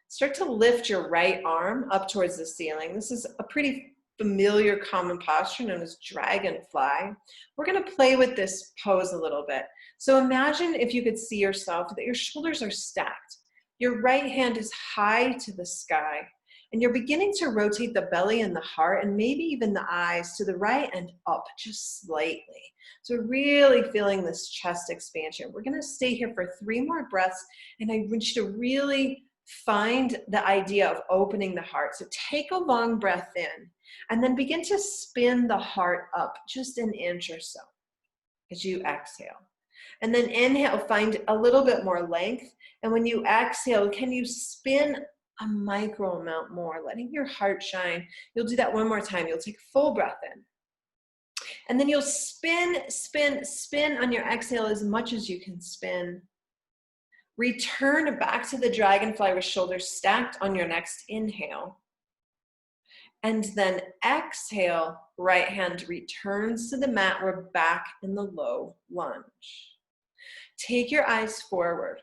Start to lift your right arm up towards the ceiling. This is a pretty familiar common posture known as dragonfly, we're going to play with this pose a little bit. So imagine if you could see yourself that your shoulders are stacked. Your right hand is high to the sky, and you're beginning to rotate the belly and the heart and maybe even the eyes to the right and up just slightly. So really feeling this chest expansion. We're going to stay here for 3 more breaths, and I want you to really find the idea of opening the heart. So take a long breath in and then begin to spin the heart up just an inch or so as you exhale. And then inhale, find a little bit more length. And when you exhale, can you spin a micro amount more, letting your heart shine? You'll do that one more time. You'll take a full breath in. And then you'll spin, spin, spin on your exhale as much as you can spin. Return back to the dragonfly with shoulders stacked on your next inhale. And then exhale, right hand returns to the mat. We're back in the low lunge. Take your eyes forward.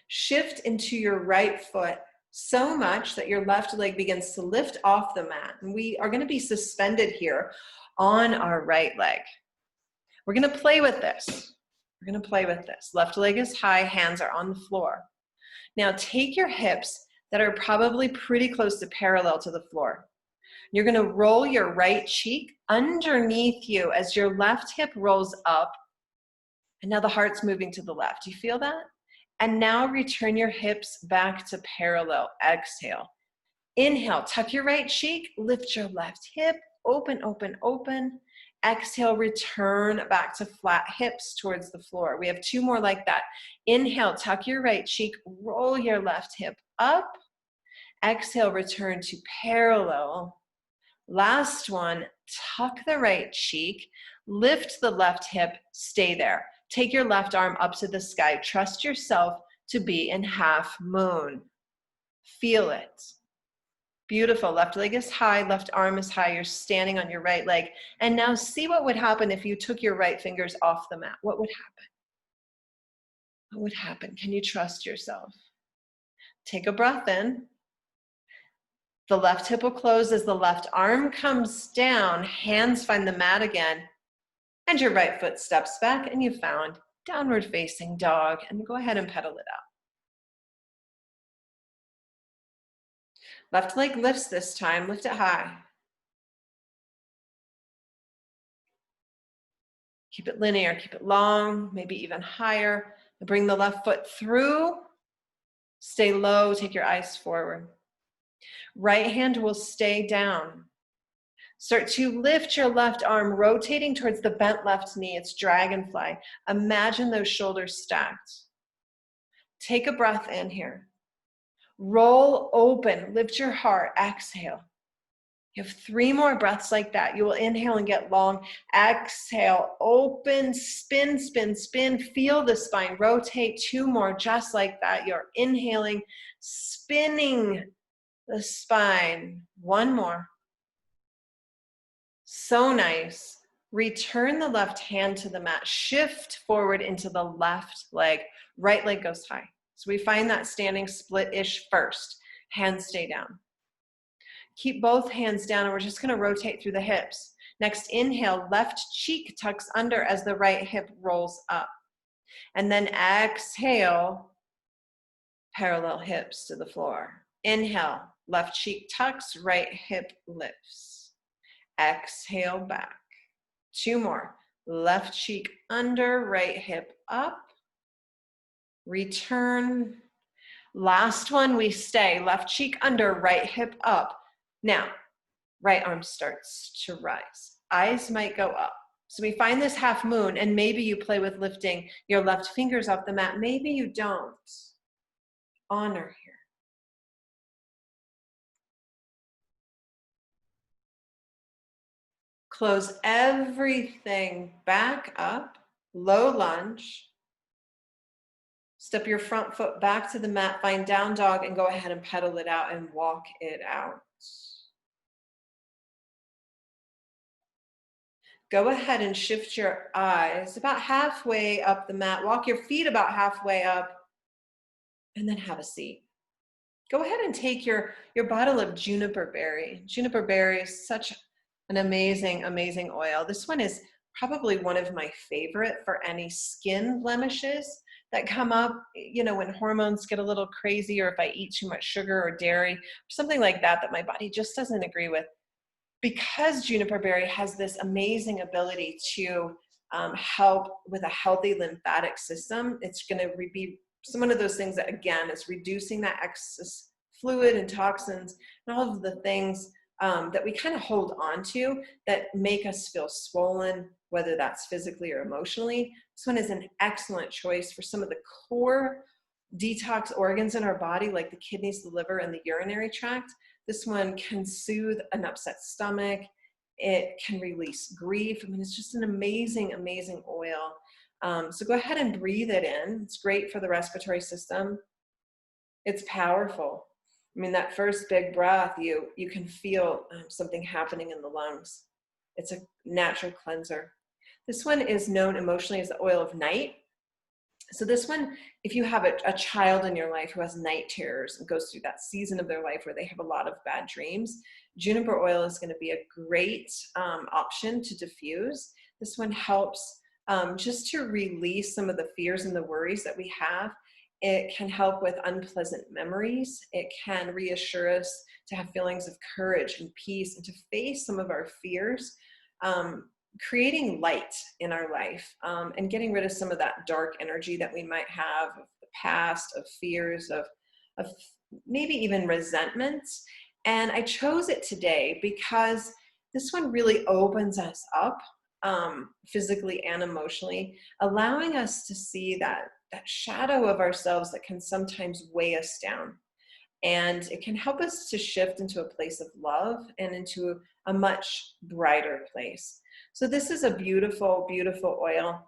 Shift into your right foot so much that your left leg begins to lift off the mat. And we are going to be suspended here on our right leg. We're going to play with this. We're going to play with this. Left leg is high, hands are on the floor. Now take your hips that are probably pretty close to parallel to the floor. You're going to roll your right cheek underneath you as your left hip rolls up. And now the heart's moving to the left. Do you feel that? And now return your hips back to parallel. Exhale. Inhale, tuck your right cheek, lift your left hip, open, open, open. Exhale, return back to flat hips towards the floor. We have 2 more like that. Inhale, tuck your right cheek, roll your left hip up. Exhale, return to parallel. Last one, tuck the right cheek, lift the left hip, stay there. Take your left arm up to the sky. Trust yourself to be in half moon. Feel it. Beautiful. Left leg is high, left arm is high. You're standing on your right leg. And now see what would happen if you took your right fingers off the mat. What would happen? What would happen? Can you trust yourself? Take a breath in. The left hip will close as the left arm comes down. Hands find the mat again. And your right foot steps back and you found downward facing dog. And go ahead and pedal it out. Left leg lifts this time. Lift it high. Keep it linear. Keep it long. Maybe even higher. And bring the left foot through. Stay low. Take your eyes forward. Right hand will stay down. Start to lift your left arm, rotating towards the bent left knee. It's dragonfly. Imagine those shoulders stacked. Take a breath in here. Roll open. Lift your heart. Exhale. You have 3 more breaths like that. You will inhale and get long. Exhale. Open. Spin, spin, spin. Feel the spine rotate. 2 more just like that. You're inhaling, spinning the spine. 1 more. So nice. Return the left hand to the mat. Shift forward into the left leg. Right leg goes high. So we find that standing split-ish first. Hands stay down. Keep both hands down and we're just going to rotate through the hips. Next, inhale, left cheek tucks under as the right hip rolls up. And then exhale, parallel hips to the floor. Inhale, left cheek tucks, right hip lifts. Exhale back. 2 more. Left cheek under, right hip up. Return. Last one, we stay. Left cheek under, right hip up. Now, right arm starts to rise. Eyes might go up. So we find this half moon, and maybe you play with lifting your left fingers off the mat. Maybe you don't. Honor here. Close everything back up, low lunge. Step your front foot back to the mat, find down dog, and go ahead and pedal it out and walk it out. Go ahead and shift your eyes about halfway up the mat. Walk your feet about halfway up, and then have a seat. go ahead and take your bottle of juniper berry. Juniper berry is such an amazing, amazing oil. This one is probably one of my favorite for any skin blemishes that come up, you know, when hormones get a little crazy, or if I eat too much sugar or dairy, or something like that, that my body just doesn't agree with. Because juniper berry has this amazing ability to help with a healthy lymphatic system, it's going to be one of those things that, again, is reducing that excess fluid and toxins and all of the things that we kind of hold on to that make us feel swollen, whether that's physically or emotionally. This one is an excellent choice for some of the core detox organs in our body, like the kidneys, the liver, and the urinary tract. This one can soothe an upset stomach. It can release grief. I mean, it's just an amazing, amazing oil. So go ahead and breathe it in. It's great for the respiratory system. It's powerful. I mean, that first big breath, you can feel something happening in the lungs. It's a natural cleanser. This one is known emotionally as the oil of night. So this one, if you have a child in your life who has night terrors and goes through that season of their life where they have a lot of bad dreams, juniper oil is going to be a great option to diffuse. This one helps just to release some of the fears and the worries that we have. It can help with unpleasant memories. It can reassure us to have feelings of courage and peace and to face some of our fears. Creating light in our life and getting rid of some of that dark energy that we might have of the past, of fears, of maybe even resentments. And I chose it today because this one really opens us up physically and emotionally, allowing us to see that shadow of ourselves that can sometimes weigh us down. And it can help us to shift into a place of love and into a much brighter place. So this is a beautiful, beautiful oil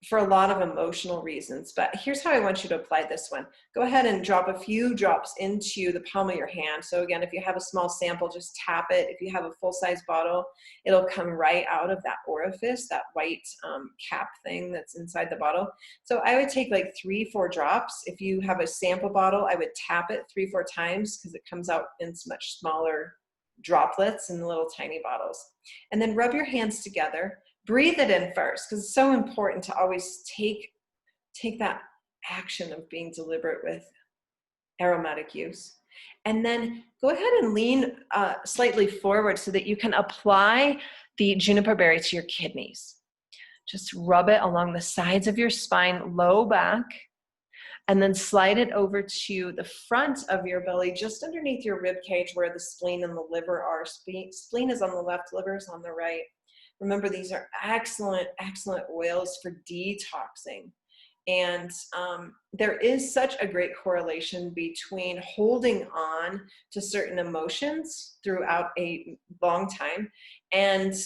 for a lot of emotional reasons. But here's how I want you to apply this one. Go ahead and drop a few drops into the palm of your hand. So again, if you have a small sample, just tap it. If you have a full-size bottle, it'll come right out of that orifice, that white cap thing that's inside the bottle. So I would take like 3-4 drops. If you have a sample bottle, I would tap it 3-4 times because it comes out in much smaller droplets in the little tiny bottles. And then rub your hands together. Breathe it in first, because it's so important to always take that action of being deliberate with aromatic use. And then go ahead and lean slightly forward so that you can apply the juniper berry to your kidneys. Just rub it along the sides of your spine, low back, and then slide it over to the front of your belly, just underneath your rib cage where the spleen and the liver are. Spleen is on the left, liver is on the right. Remember, these are excellent, excellent oils for detoxing. And there is such a great correlation between holding on to certain emotions throughout a long time and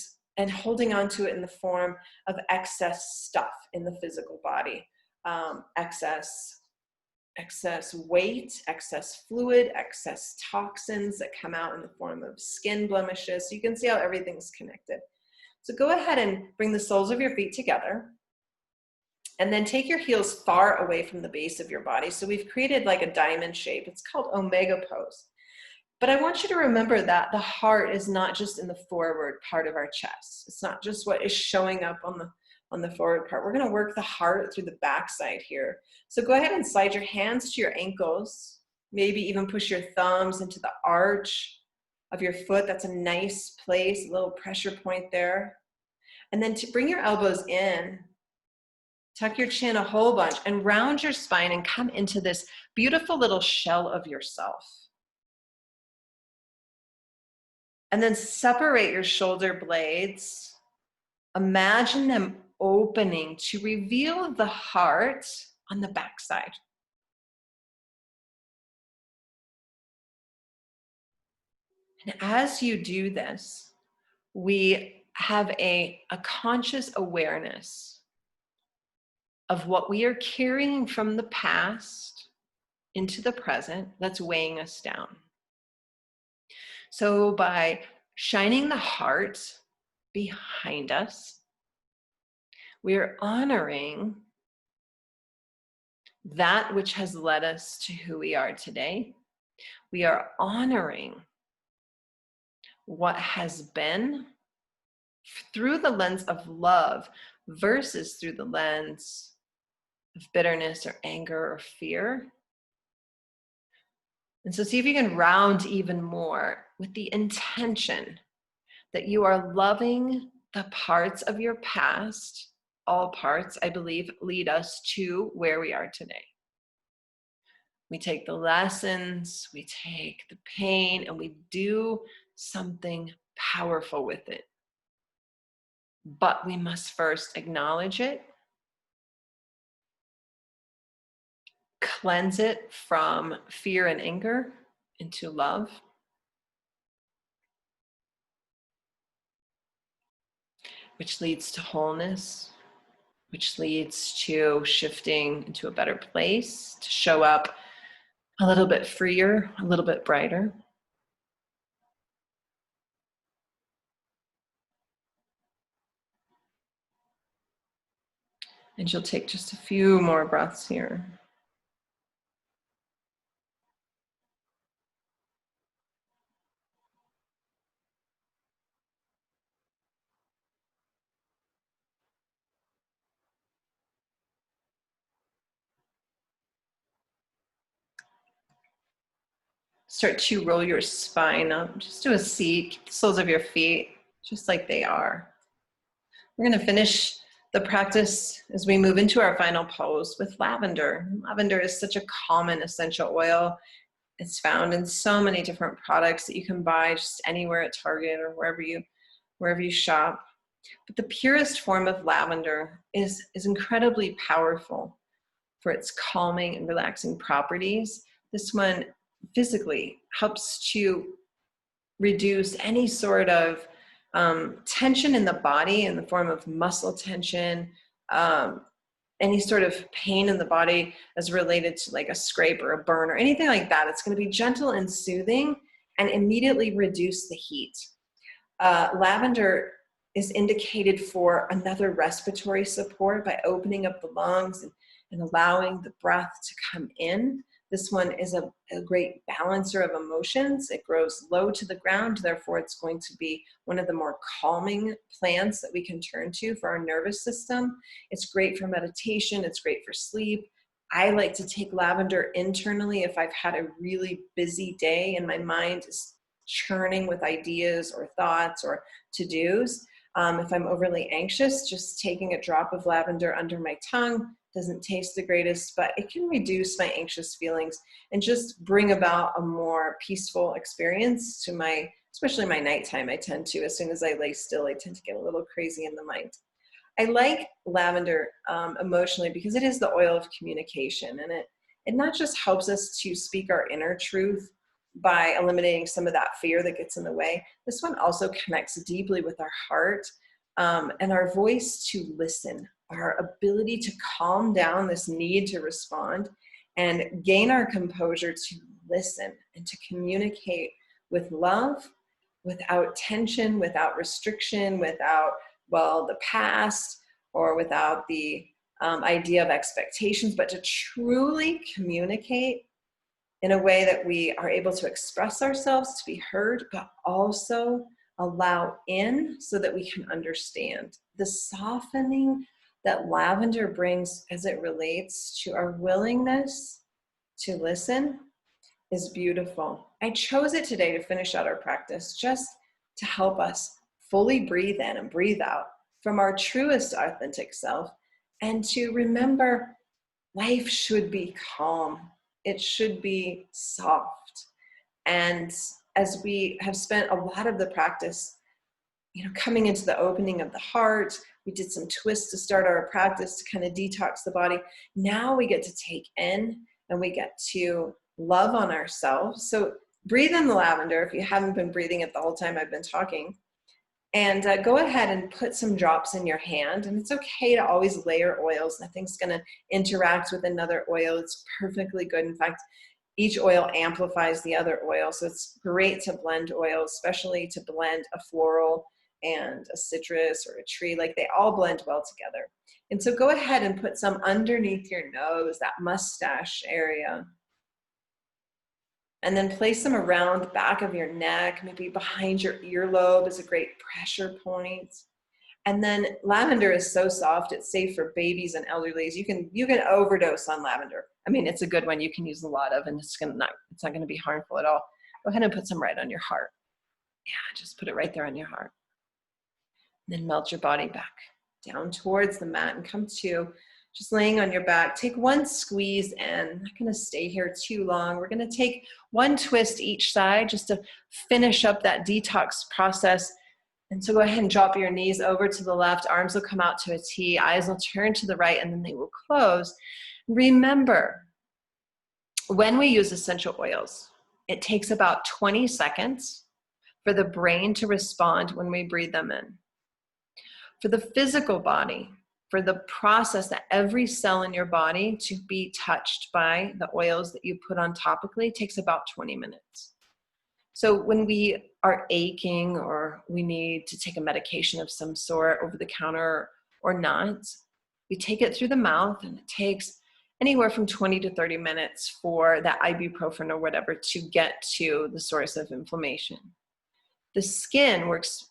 holding on to it in the form of excess stuff in the physical body, excess weight, excess fluid, excess toxins that come out in the form of skin blemishes. So you can see how everything's connected. So go ahead and bring the soles of your feet together and then take your heels far away from the base of your body. So we've created like a diamond shape. It's called Omega Pose. But I want you to remember that the heart is not just in the forward part of our chest. It's not just what is showing up on the forward part. We're going to work the heart through the backside here. So go ahead and slide your hands to your ankles. Maybe even push your thumbs into the arch of your foot. That's a nice place, a little pressure point there. And then to bring your elbows in, tuck your chin a whole bunch and round your spine and come into this beautiful little shell of yourself. And then separate your shoulder blades. Imagine them opening to reveal the heart on the backside. And as you do this, we have a conscious awareness of what we are carrying from the past into the present that's weighing us down. So by shining the heart behind us, we are honoring that which has led us to who we are today. We are honoring what has been through the lens of love versus through the lens of bitterness or anger or fear. And so see if you can round even more with the intention that you are loving the parts of your past. All parts, I believe, lead us to where we are today. We take the lessons, we take the pain, and we do something powerful with it. But we must first acknowledge it, cleanse it from fear and anger into love, which leads to wholeness, which leads to shifting into a better place, to show up a little bit freer, a little bit brighter. And you'll take just a few more breaths here. Start to roll your spine up just to a seat. Keep the soles of your feet just like they are. We're going to finish the practice as we move into our final pose with lavender. Lavender is such a common essential oil. It's found in so many different products that you can buy just anywhere at Target or wherever you shop. But the purest form of lavender is incredibly powerful for its calming and relaxing properties. This one physically helps to reduce any sort of tension in the body in the form of muscle tension, any sort of pain in the body as related to like a scrape or a burn or anything like that. It's going to be gentle and soothing and immediately reduce the heat. Lavender is indicated for another respiratory support by opening up the lungs and allowing the breath to come in. This one is a great balancer of emotions. It grows low to the ground, therefore it's going to be one of the more calming plants that we can turn to for our nervous system. It's great for meditation, it's great for sleep. I like to take lavender internally if I've had a really busy day and my mind is churning with ideas or thoughts or to-dos. If I'm overly anxious, just taking a drop of lavender under my tongue doesn't taste the greatest, but it can reduce my anxious feelings and just bring about a more peaceful experience to especially my nighttime. I tend to, as soon as I lay still, I tend to get a little crazy in the mind. I like lavender emotionally because it is the oil of communication, and it not just helps us to speak our inner truth by eliminating some of that fear that gets in the way. This one also connects deeply with our heart and our voice to listen, our ability to calm down this need to respond and gain our composure to listen and to communicate with love, without tension, without restriction, without, the past, or without the idea of expectations, but to truly communicate in a way that we are able to express ourselves, to be heard, but also allow in so that we can understand. The softening that lavender brings as it relates to our willingness to listen is beautiful. I chose it today to finish out our practice just to help us fully breathe in and breathe out from our truest authentic self, and to remember life should be calm. It should be soft. And as we have spent a lot of the practice, coming into the opening of the heart, we did some twists to start our practice to kind of detox the body. Now we get to take in and we get to love on ourselves. So breathe in the lavender if you haven't been breathing it the whole time I've been talking. And go ahead and put some drops in your hand. And it's okay to always layer oils. Nothing's going to interact with another oil. It's perfectly good. In fact, each oil amplifies the other oil. So it's great to blend oils, especially to blend a floral and a citrus or a tree, like they all blend well together. And so go ahead and put some underneath your nose, that mustache area. And then place them around the back of your neck, maybe behind your earlobe is a great pressure point. And then lavender is so soft, it's safe for babies and elderlies. You can overdose on lavender. I mean, it's a good one you can use a lot of, and it's not gonna be harmful at all. Go ahead and put some right on your heart. Yeah, just put it right there on your heart. And then melt your body back down towards the mat and come to just laying on your back. Take one squeeze in. I'm not gonna stay here too long. We're gonna take one twist each side just to finish up that detox process. And so go ahead and drop your knees over to the left. Arms will come out to a T. Eyes will turn to the right, and then they will close. Remember, when we use essential oils, it takes about 20 seconds for the brain to respond when we breathe them in. For the physical body, for the process that every cell in your body to be touched by the oils that you put on topically takes about 20 minutes. So when we are aching or we need to take a medication of some sort over the counter or not, we take it through the mouth, and it takes anywhere from 20 to 30 minutes for that ibuprofen or whatever to get to the source of inflammation. The skin works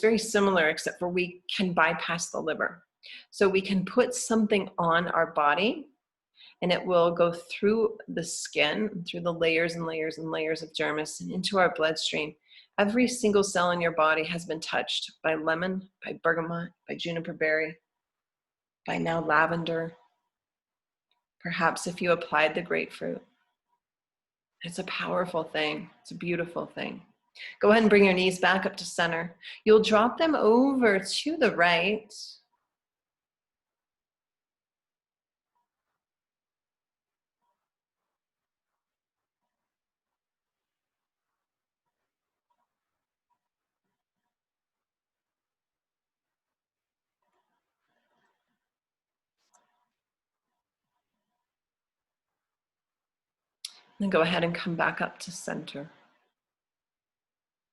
very similar, except for we can bypass the liver. So we can put something on our body, and it will go through the skin, through the layers and layers and layers of dermis and into our bloodstream. Every single cell in your body has been touched by lemon, by bergamot, by juniper berry, by now lavender. Perhaps if you applied the grapefruit. It's a powerful thing. It's a beautiful thing. Go ahead and bring your knees back up to center. You'll drop them over to the right. Then go ahead and come back up to center.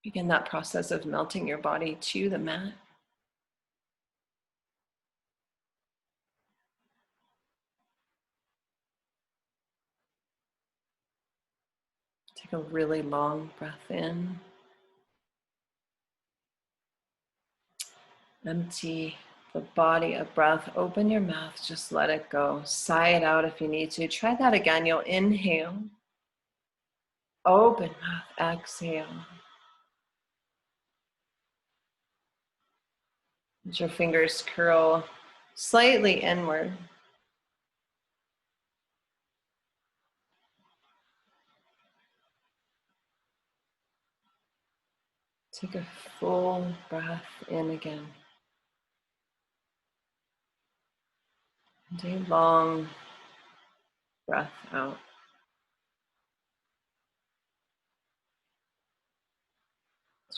Begin that process of melting your body to the mat. Take a really long breath in. Empty the body of breath. Open your mouth, just let it go. Sigh it out if you need to. Try that again. You'll inhale. Open mouth, exhale. Let your fingers curl slightly inward. Take a full breath in again. And a long breath out.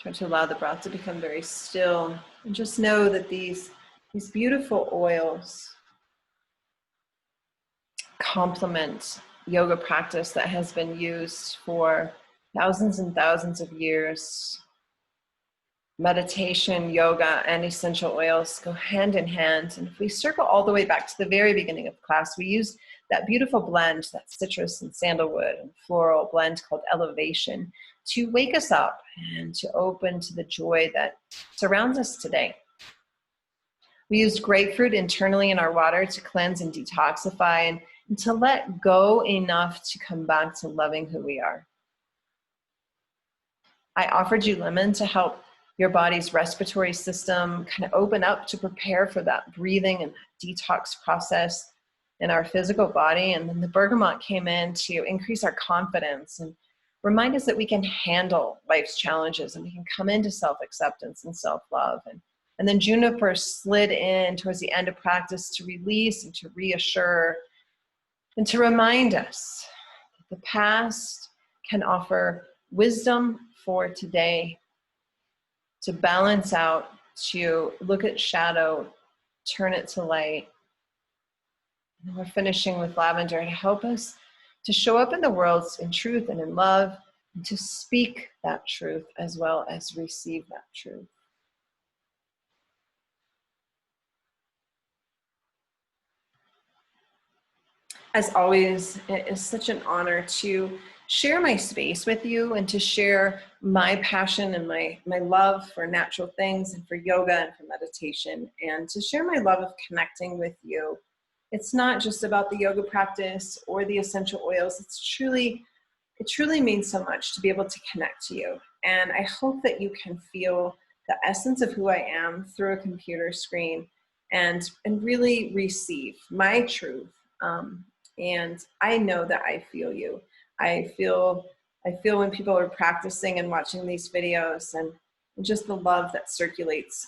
Try to allow the breath to become very still. And just know that these beautiful oils complement yoga practice that has been used for thousands and thousands of years. Meditation, yoga, and essential oils go hand in hand. And if we circle all the way back to the very beginning of class, we used that beautiful blend, that citrus and sandalwood and floral blend called Elevation, to wake us up and to open to the joy that surrounds us today. We used grapefruit internally in our water to cleanse and detoxify and to let go enough to come back to loving who we are. I offered you lemon to help your body's respiratory system kind of open up to prepare for that breathing and that detox process in our physical body. And then the bergamot came in to increase our confidence and remind us that we can handle life's challenges and we can come into self-acceptance and self-love. And then juniper slid in towards the end of practice to release and to reassure and to remind us that the past can offer wisdom for today, to balance out, to look at shadow, turn it to light. And we're finishing with lavender to help us to show up in the world in truth and in love, and to speak that truth as well as receive that truth. As always, it is such an honor to share my space with you and to share my passion and my love for natural things and for yoga and for meditation, and to share my love of connecting with you. It's not just about the yoga practice or the essential oils. It truly means so much to be able to connect to you. And I hope that you can feel the essence of who I am through a computer screen and really receive my truth. And I know that I feel you. I feel when people are practicing and watching these videos, and just the love that circulates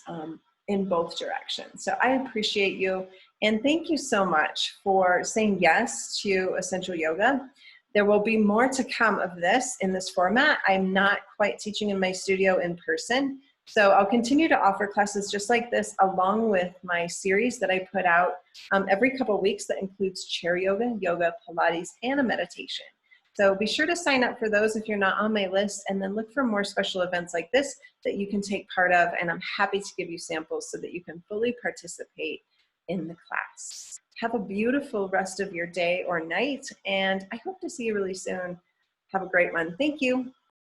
in both directions. So I appreciate you, and thank you so much for saying yes to Essential Yoga. There will be more to come of this in this format. I'm not quite teaching in my studio in person, so I'll continue to offer classes just like this, along with my series that I put out every couple of weeks that includes chair yoga, yoga, Pilates, and a meditation. So be sure to sign up for those if you're not on my list, and then look for more special events like this that you can take part of, and I'm happy to give you samples so that you can fully participate in the class. Have a beautiful rest of your day or night, and I hope to see you really soon. Have a great one. Thank you.